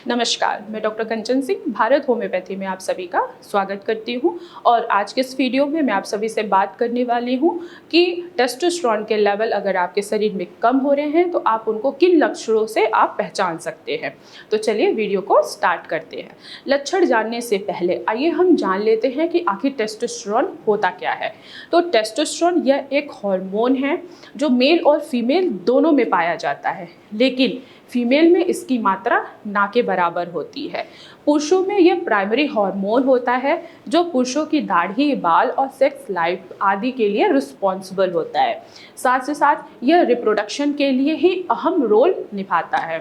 नमस्कार, मैं डॉक्टर कंचन सिंह भारत होम्योपैथी में आप सभी का स्वागत करती हूं। और आज के इस वीडियो में मैं आप सभी से बात करने वाली हूं कि टेस्टोस्टेरोन के लेवल अगर आपके शरीर में कम हो रहे हैं तो आप उनको किन लक्षणों से आप पहचान सकते हैं। तो चलिए वीडियो को स्टार्ट करते हैं। लक्षण जानने से पहले आइए हम जान लेते हैं कि आखिर टेस्टोस्टेरोन होता क्या है। तो टेस्टोस्टेरोन यह एक हार्मोन है जो मेल और फीमेल दोनों में पाया जाता है, लेकिन फीमेल में इसकी मात्रा ना के बराबर होती है। पुरुषों में यह प्राइमरी हार्मोन होता है जो पुरुषों की दाढ़ी, बाल और सेक्स लाइफ आदि के लिए रिस्पॉन्सिबल होता है। साथ ही साथ यह रिप्रोडक्शन के लिए ही अहम रोल निभाता है।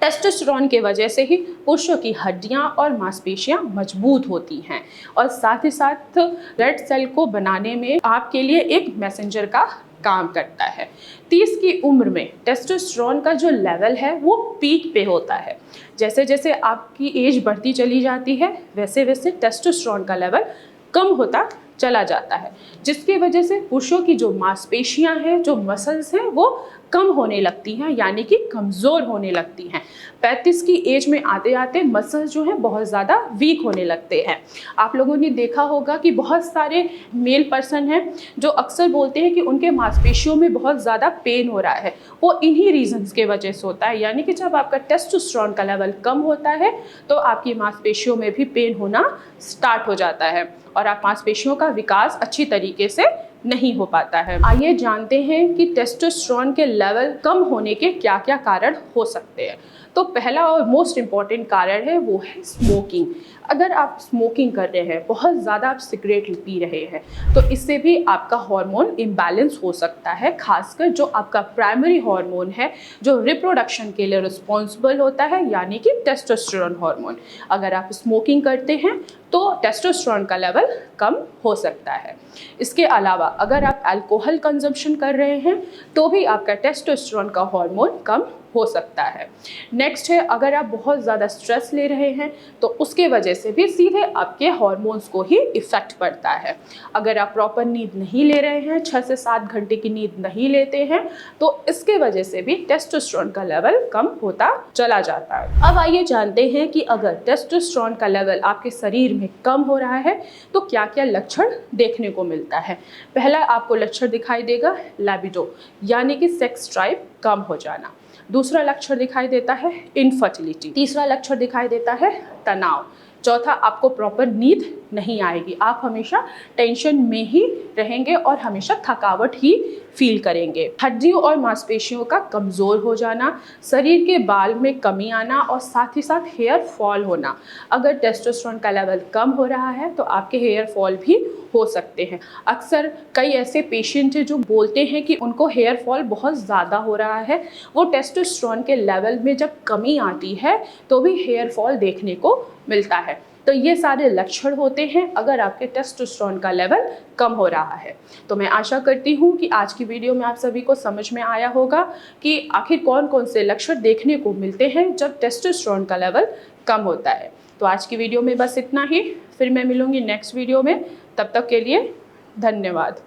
टेस्टोस्टेरोन के वजह से ही पुरुषों की हड्डियां और मांसपेशियां मजबूत होती हैं और साथ ही साथ रेड सेल को बनाने में आपके लिए एक मैसेंजर का काम करता है। 30 की उम्र में टेस्टोस्टेरोन का जो लेवल है वो पीक पे होता है। जैसे जैसे आपकी एज बढ़ती चली जाती है वैसे वैसे टेस्टोस्टेरोन का लेवल कम होता चला जाता है, जिसकी वजह से पुरुषों की जो मांसपेशियां हैं, जो मसल्स हैं, वो कम होने लगती हैं, यानी कि कमज़ोर होने लगती हैं। 35 की एज में आते आते मसल्स जो हैं बहुत ज़्यादा वीक होने लगते हैं। आप लोगों ने देखा होगा कि बहुत सारे मेल पर्सन हैं जो अक्सर बोलते हैं कि उनके मांसपेशियों में बहुत ज़्यादा पेन हो रहा है। वो इन्हीं रीजंस के वजह से होता है, यानी कि जब आपका टेस्टोस्टेरोन का लेवल कम होता है तो आपकी मांसपेशियों में भी पेन होना स्टार्ट हो जाता है और आप मांसपेशियों का विकास अच्छी तरीके से नहीं हो पाता है। आइए जानते हैं कि टेस्टोस्टेरोन के लेवल कम होने के क्या क्या कारण हो सकते हैं। तो पहला और मोस्ट इम्पॉर्टेंट कारण है वो है स्मोकिंग। अगर आप स्मोकिंग कर रहे हैं, बहुत ज़्यादा आप सिगरेट पी रहे हैं, तो इससे भी आपका हार्मोन इम्बैलेंस हो सकता है। खासकर जो आपका प्राइमरी हार्मोन है जो रिप्रोडक्शन के लिए रिस्पॉन्सिबल होता है, यानी कि टेस्टोस्टेरोन हार्मोन, अगर आप स्मोकिंग करते हैं तो टेस्टोस्टेरोन का लेवल कम हो सकता है। इसके अलावा अगर आप अल्कोहल कंजम्पशन कर रहे हैं तो भी आपका टेस्टोस्टेरोन का हार्मोन कम हो सकता है। नेक्स्ट है, अगर आप बहुत ज़्यादा स्ट्रेस ले रहे हैं तो उसके वजह से भी सीधे आपके हार्मोन्स को ही इफ़ेक्ट पड़ता है। अगर आप प्रॉपर नींद नहीं ले रहे हैं, 6 से 7 घंटे की नींद नहीं लेते हैं, तो इसके वजह से भी टेस्टोस्टेरोन का लेवल कम होता चला जाता है। अब आइए जानते हैं कि अगर टेस्टोस्टेरोन का लेवल आपके शरीर में कम हो रहा है तो क्या क्या लक्षण देखने को मिलता है। पहला आपको लक्षण दिखाई देगा लिबिडो, यानी कि सेक्स ड्राइव कम हो जाना। दूसरा लक्षण दिखाई देता है इनफर्टिलिटी। तीसरा लक्षण दिखाई देता है तनाव। चौथा, आपको प्रॉपर नींद नहीं आएगी, आप हमेशा टेंशन में ही रहेंगे और हमेशा थकावट ही फील करेंगे। हड्डियों और मांसपेशियों का कमज़ोर हो जाना, शरीर के बाल में कमी आना और साथ ही साथ हेयर फॉल होना। अगर टेस्टोस्टेरोन का लेवल कम हो रहा है तो आपके हेयर फॉल भी हो सकते हैं। अक्सर कई ऐसे पेशेंट हैं जो बोलते हैं कि उनको हेयर फॉल बहुत ज़्यादा हो रहा है। वो टेस्टोस्टेरोन के लेवल में जब कमी आती है तो भी हेयर फॉल देखने को मिलता है। तो ये सारे लक्षण होते हैं अगर आपके टेस्टोस्टेरोन का लेवल कम हो रहा है। तो मैं आशा करती हूँ कि आज की वीडियो में आप सभी को समझ में आया होगा कि आखिर कौन कौन से लक्षण देखने को मिलते हैं जब टेस्टोस्टेरोन का लेवल कम होता है। तो आज की वीडियो में बस इतना ही, फिर मैं मिलूँगी नेक्स्ट वीडियो में। तब तक के लिए धन्यवाद।